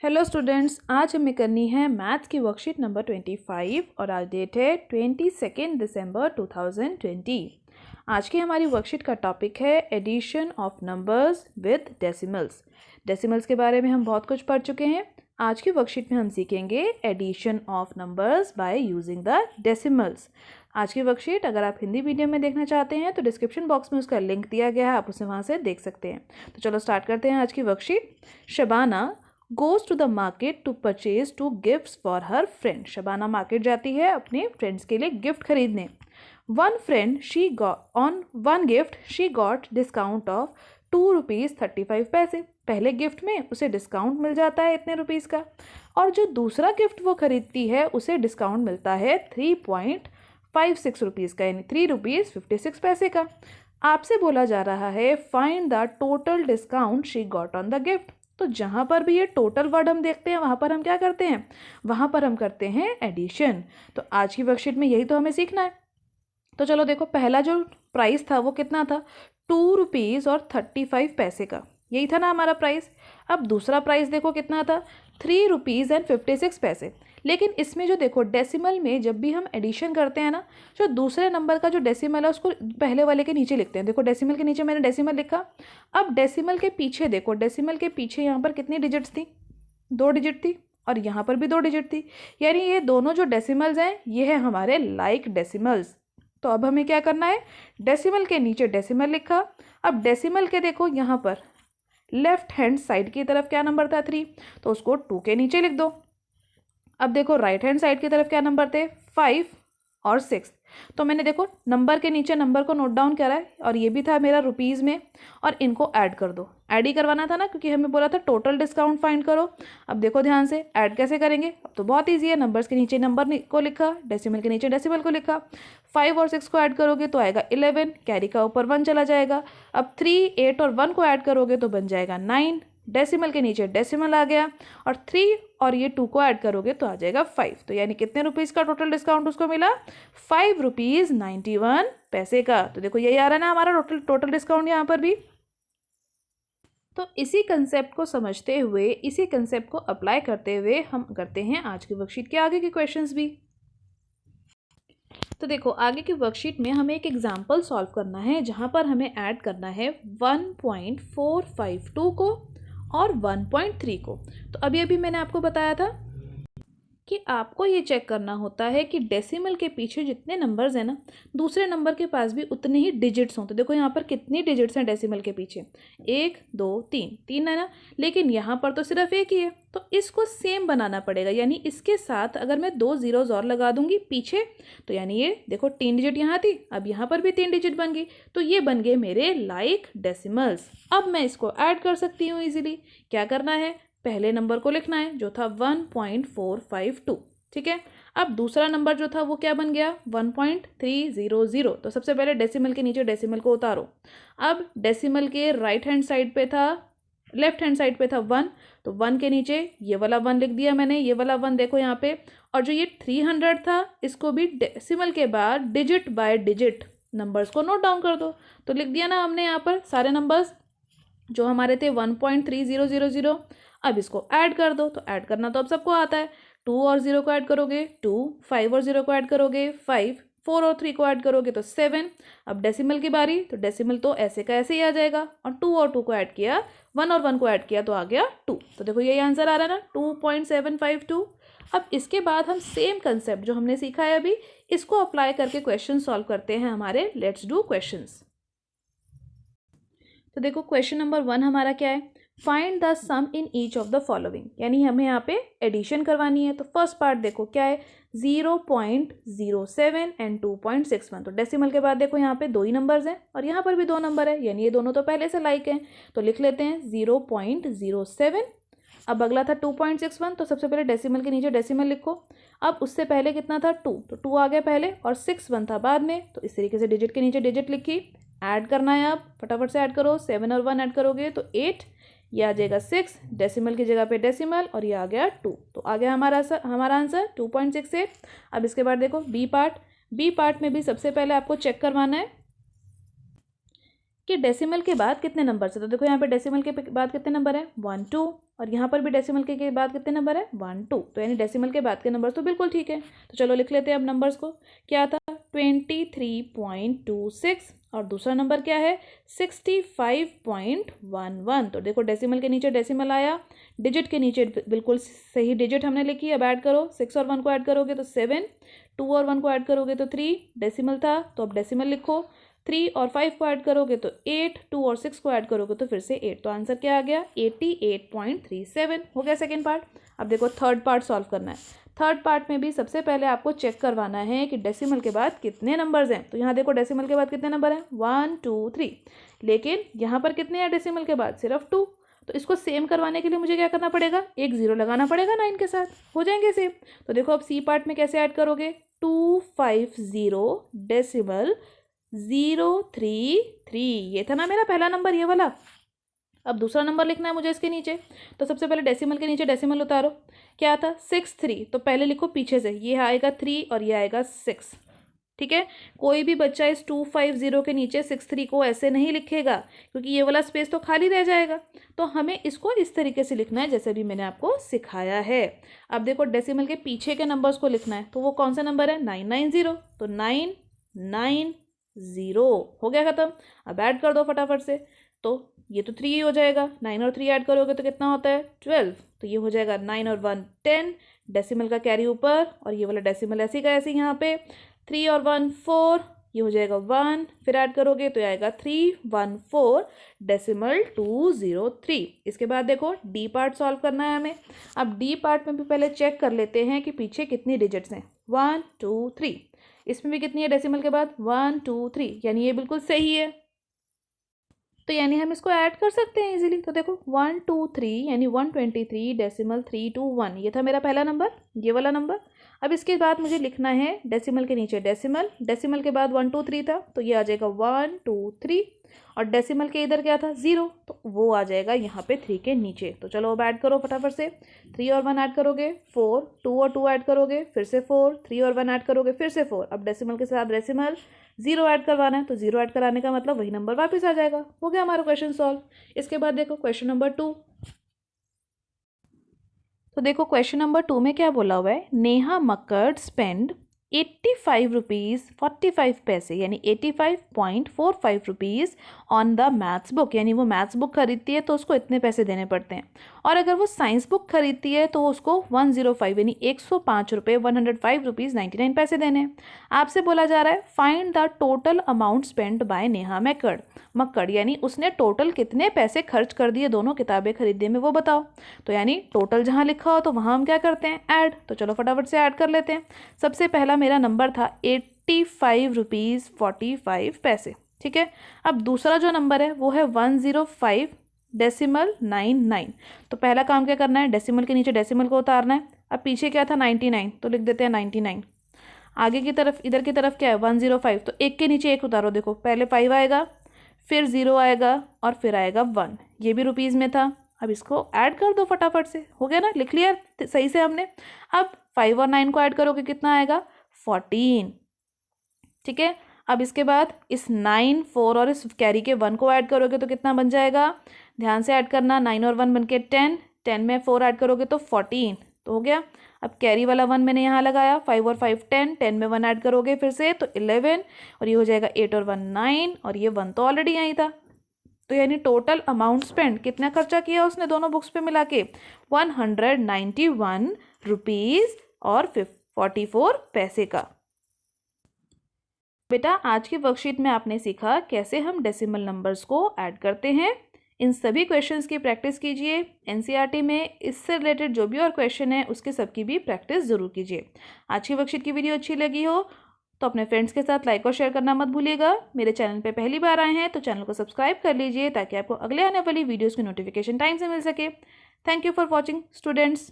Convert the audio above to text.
Hello students, आज हमें करनी है मैथ्स की वर्कशीट नंबर 25 और आज डेट है 22 दिसंबर 2020। आज की हमारी वर्कशीट का टॉपिक है addition of numbers with decimals. Decimals के बारे में हम बहुत कुछ पढ़ चुके हैं। आज की वर्कशीट में हम सीखेंगे addition of numbers by using the decimals. आज की वर्कशीट अगर आप हिंदी मीडियम में देखना चाहते हैं तो डिस्क्रिप्शन बॉक्स में उसका लिंक दिया गया है, आप उसे वहाँ से देख सकते हैं। तो चलो स्टार्ट करते हैं आज की worksheet. Shabana goes to the market to purchase 2 gifts for her friend। Shabana market जाती है अपने फ्रेंड्स के लिए गिफ्ट खरीदने। On one gift she got discount of 2 rupees 35 पैसे। पहले गिफ्ट में उसे डिस्काउंट मिल जाता है इतने रुपीस का, और जो दूसरा गिफ्ट वो खरीदती है उसे डिस्काउंट मिलता है 3.56 रुपीज़ का, यानी 3 रुपीज़ 56 पैसे का। आपसे बोला जा रहा है find the total discount she got on the gift. तो जहाँ पर भी ये टोटल वर्ड हम देखते हैं वहाँ पर हम क्या करते हैं, वहाँ पर हम करते हैं एडिशन। तो आज की वर्कशीट में यही तो हमें सीखना है। तो चलो देखो, पहला जो प्राइस था वो कितना था, 2 रुपीज़ 35 पैसे का, यही था ना हमारा प्राइस। अब दूसरा प्राइस देखो कितना था, 3 रुपीज़ 56 पैसे। लेकिन इसमें जो देखो डेसिमल में जब भी हम एडिशन करते हैं ना, जो दूसरे नंबर का जो डेसिमल है उसको पहले वाले के नीचे लिखते हैं। देखो डेसिमल के नीचे मैंने डेसिमल लिखा। अब डेसिमल के पीछे देखो, डेसिमल के पीछे यहाँ पर कितनी डिजिट्स थी, 2 डिजिट थी, और यहाँ पर भी 2 डिजिट थी। यानी ये दोनों जो डेसिमल्स हैं ये है हमारे लाइक डेसिमल्स। तो अब हमें क्या करना है, डेसिमल के नीचे डेसिमल लिखा। अब डेसिमल के देखो यहाँ पर लेफ्ट हैंड साइड की तरफ क्या नंबर था, 3, तो उसको 2 के नीचे लिख दो। अब देखो राइट हैंड साइड की तरफ क्या नंबर थे, 5 और 6। तो मैंने देखो नंबर के नीचे नंबर को नोट डाउन करा है, और ये भी था मेरा रुपीज़ में, और इनको ऐड कर दो। ऐड ही करवाना था ना, क्योंकि हमें बोला था टोटल डिस्काउंट फाइंड करो। अब देखो ध्यान से ऐड कैसे करेंगे, अब तो बहुत ईजी है। नंबर्स के नीचे नंबर को लिखा, डेसिमल के नीचे डेसिमल को लिखा। 5 और 6 को ऐड करोगे तो आएगा 11, कैरी का ऊपर 1 चला जाएगा। अब 3, 8 और 1 को ऐड करोगे तो बन जाएगा 9, डेसिमल के नीचे डेसिमल आ गया, और 3 और ये 2 को ऐड करोगे तो आ जाएगा 5। तो यानी कितने रुपीज़ का टोटल डिस्काउंट उसको मिला, 5 रुपीज़ 91 पैसे का। तो देखो यही आ रहा है ना हमारा टोटल डिस्काउंट यहाँ पर भी। तो इसी कंसेप्ट को समझते हुए, इसी कंसेप्ट को अप्लाई करते हुए हम करते हैं आज की वर्कशीट के आगे के क्वेश्चंस भी। तो देखो आगे की वर्कशीट में हमें एक एग्जाम्पल सॉल्व करना है, जहाँ पर हमें ऐड करना है 1.452 को और 1.3 को। तो अभी अभी मैंने आपको बताया था कि आपको ये चेक करना होता है कि डेसिमल के पीछे जितने नंबर्स हैं ना, दूसरे नंबर के पास भी उतने ही डिजिट्स हों। तो देखो यहाँ पर कितनी डिजिट्स हैं डेसिमल के पीछे, 1 2 3, 3 है ना, लेकिन यहाँ पर तो सिर्फ एक ही है। तो इसको सेम बनाना पड़ेगा, यानी इसके साथ अगर मैं 2 ज़ीरोज़ और लगा दूंगी पीछे, तो यानी ये देखो 3 डिजिट यहाँ थी, अब यहाँ पर भी 3 डिजिट बन गई। तो ये बन गए मेरे लाइक डेसिमल्स। अब मैं इसको ऐड कर सकती हूँ इजीली। क्या करना है, पहले नंबर को लिखना है जो था 1.452, ठीक है। अब दूसरा नंबर जो था वो क्या बन गया, 1.300। तो सबसे पहले डेसिमल के नीचे डेसिमल को उतारो। अब डेसिमल के राइट हैंड साइड पे था, लेफ्ट हैंड साइड पे था 1, तो 1 के नीचे ये वाला 1 लिख दिया मैंने, ये वाला 1 देखो यहाँ पे। और जो ये 300 था इसको भी डेसिमल के बाद डिजिट बाय डिजिट नंबर्स को नोट डाउन कर दो। तो लिख दिया ना हमने यहाँ पर सारे नंबर्स जो हमारे थे 1.3000। अब इसको ऐड कर दो। तो ऐड करना तो अब सबको आता है, 2 और 0 को ऐड करोगे 2, 5 और 0 को ऐड करोगे 5, 4 और 3 को ऐड करोगे तो 7। अब डेसिमल की बारी, तो डेसिमल तो ऐसे का ऐसे ही आ जाएगा, और 2 और 2 को ऐड किया, 1 और 1 को ऐड किया तो आ गया 2। तो देखो यही आंसर आ रहा है ना, 2.752। अब इसके बाद हम सेम कंसेप्ट जो हमने सीखा है अभी, इसको अप्लाई करके क्वेश्चन सॉल्व करते हैं हमारे। Let's do questions. तो देखो क्वेश्चन नंबर 1 हमारा क्या है, find the sum in each of the following, यानी हमें यहाँ पे एडिशन करवानी है। तो फर्स्ट पार्ट देखो क्या है, 0.07 एंड 2.61। तो डेसिमल के बाद देखो यहाँ पे 2 ही नंबर्स हैं, और यहाँ पर भी 2 नंबर है, यानी ये दोनों तो पहले से लाइक हैं। तो लिख लेते हैं 0.07। अब अगला था 2.61, तो सबसे पहले डेसिमल के नीचे डेसिमल लिखो। अब उससे पहले कितना था 2, तो 2 आ गया पहले, और 6 था बाद में। तो इस तरीके से डिजिट के नीचे डिजिट लिखी, ऐड करना है। अब फटाफट से ऐड करो, 7 और 1 ऐड करोगे तो 8, ये आ जाएगा 6, डेसिमल की जगह पे डेसिमल, और ये आ गया 2। तो आ गया हमारा आंसर 2.68। अब इसके बाद देखो बी पार्ट में भी सबसे पहले आपको चेक करवाना है कि डेसिमल के बाद कितने नंबर है। तो देखो यहाँ पे डेसिमल के बाद कितने नंबर है, 1 2, और यहाँ पर भी डेसिमल के बाद कितने नंबर है, 1 2। तो यानी डेसिमल के बाद के नंबर तो बिल्कुल ठीक है। तो चलो लिख लेते हैं अब नंबर्स को। क्या था, 23.26, और दूसरा नंबर क्या है, 65.11। तो देखो डेसिमल के नीचे डेसिमल आया, डिजिट के नीचे बिल्कुल सही डिजिट हमने लिखी। अब ऐड करो, 6 और 1 को ऐड करोगे तो 7, 2 और 1 को ऐड करोगे तो 3, डेसिमल था तो अब डेसिमल लिखो। 3 और 5 को ऐड करोगे तो 8, 2 और 6 को ऐड करोगे तो फिर से 8। तो आंसर क्या आ गया, 88.37 हो गया सेकेंड पार्ट। अब देखो थर्ड पार्ट सॉल्व करना है। थर्ड पार्ट में भी सबसे पहले आपको चेक करवाना है कि डेसिमल के बाद कितने नंबर्स हैं। तो यहाँ देखो डेसिमल के बाद कितने नंबर हैं, 1 2 3, लेकिन यहाँ पर कितने हैं डेसिमल के बाद, सिर्फ 2। तो इसको सेम करवाने के लिए मुझे क्या करना पड़ेगा, एक जीरो लगाना पड़ेगा 9 के साथ, हो जाएंगे सेम। तो देखो अब सी पार्ट में कैसे ऐड करोगे, 250 डेसिमल 033, ये था ना मेरा पहला नंबर, ये वाला। अब दूसरा नंबर लिखना है मुझे इसके नीचे। तो सबसे पहले डेसिमल के नीचे डेसिमल उतारो। क्या था, 63, तो पहले लिखो पीछे से, ये आएगा 3 और ये आएगा 6। ठीक है, कोई भी बच्चा इस 250 के नीचे 63 को ऐसे नहीं लिखेगा, क्योंकि ये वाला स्पेस तो खाली रह जाएगा। तो हमें इसको इस तरीके से लिखना है जैसे भी मैंने आपको सिखाया है। अब देखो डेसिमल के पीछे के नंबर्स को लिखना है, तो वो कौन सा नंबर है, 990। तो 990 हो गया खत्म। अब ऐड कर दो फटाफट से। तो ये तो 3 हो जाएगा, 9 और 3 ऐड करोगे तो कितना होता है, 12। तो ये हो जाएगा 9 और 1 10, डेसिमल का कैरी ऊपर, और ये वाला डेसिमल ऐसे का ऐसे यहाँ पे। 3 और 1 4, ये हो जाएगा 1, फिर ऐड करोगे तो आएगा 314 डेसिमल 203। इसके बाद देखो डी पार्ट सॉल्व करना है हमें। अब डी पार्ट में भी पहले चेक कर लेते हैं कि पीछे कितनी डिजिट्स हैं, 1 2 3। इसमें भी कितनी है डेसिमल के बाद, 1 2 3, यानी ये बिल्कुल सही है। तो यानी हम इसको ऐड कर सकते हैं इजीली। तो देखो 1 2 3 यानी 123 डेसिमल 321, ये था मेरा पहला नंबर, ये वाला नंबर। अब इसके बाद मुझे लिखना है डेसिमल के नीचे डेसिमल, डेसिमल के बाद 1 2 3 था तो ये आ जाएगा 1 2 3, और डेसिमल के इधर क्या था, 0, तो वो आ जाएगा यहाँ पे 3 के नीचे। तो चलो अब ऐड करो फटाफट से। 3 और 1 ऐड करोगे 4, 2 और 2 ऐड करोगे फिर से 4, 3 और 1 ऐड करोगे फिर से 4। अब डेसिमल के साथ डेसिमल 0 ऐड करवाना है, तो 0 ऐड कराने का मतलब वही नंबर वापस आ जाएगा। हो गया हमारा क्वेश्चन सॉल्व। इसके बाद देखो क्वेश्चन नंबर 2। तो देखो क्वेश्चन नंबर 2 में क्या बोला हुआ है, नेहा मक्कड़ स्पेंड 85 रुपीज़ 45 पैसे यानी 85.45 rupees on the maths book, यानी वो मैथ्स बुक खरीदती है तो उसको इतने पैसे देने पड़ते हैं। और अगर वो साइंस बुक खरीदती है तो उसको 105 यानी 105 रुपये 105 रुपीज़ 99 पैसे देने हैं। आपसे बोला जा रहा है find the total amount spend by Neha Makkar, यानी उसने टोटल कितने पैसे खर्च कर दिए दोनों किताबें खरीदने में वो बताओ। तो यानी टोटल जहाँ लिखा हो तो वहाँ हम क्या करते हैं, ऐड। तो चलो फटाफट से ऐड कर लेते हैं। सबसे पहला मेरा नंबर था 85 रुपीज़ 45 पैसे, ठीक है। अब दूसरा जो नंबर है वो है 105 डेसिमल 99। तो पहला काम क्या करना है, डेसिमल के नीचे डेसिमल को उतारना है। अब पीछे क्या था 99, तो लिख देते हैं 99। आगे की तरफ इधर की तरफ क्या है 105, तो एक के नीचे एक उतारो। देखो पहले 5 आएगा, फिर 0 आएगा और फिर आएगा 1, ये भी रुपीज़ में था। अब इसको ऐड कर दो फटाफट से, हो गया ना, लिख लिया सही से हमने। अब 5 और 9 को ऐड करोगे कितना आएगा 14, ठीक है। अब इसके बाद इस 9 4 और इस कैरी के 1 को ऐड करोगे तो कितना बन जाएगा, ध्यान से ऐड करना, 9 और 1 बन के 10, 10 में 4 ऐड करोगे तो 14, तो हो गया। अब कैरी वाला 1 मैंने यहाँ लगाया, 5 और 5 10, 10 में 1 ऐड करोगे फिर से तो 11, और ये हो जाएगा 8 और 1 9, और ये 1 तो ऑलरेडी यहीं था। तो यानी टोटल अमाउंट स्पेंड, कितना खर्चा किया उसने दोनों बुक्स पे मिला के, 191 रुपीज़ और 44 पैसे का। बेटा आज की वर्कशीट में आपने सीखा कैसे हम डेसिमल नंबर्स को ऐड करते हैं। इन सभी क्वेश्चंस की प्रैक्टिस कीजिए। एनसीईआरटी में इससे रिलेटेड जो भी और क्वेश्चन है उसके सबकी भी प्रैक्टिस ज़रूर कीजिए। आज की वर्कशीट की वीडियो अच्छी लगी हो तो अपने फ्रेंड्स के साथ लाइक और शेयर करना मत भूलिएगा। मेरे चैनल पे पहली बार आए हैं तो चैनल को सब्सक्राइब कर लीजिए ताकि आपको अगले आने वाली वीडियोज़ की नोटिफिकेशन टाइम से मिल सके। Thank you for watching students.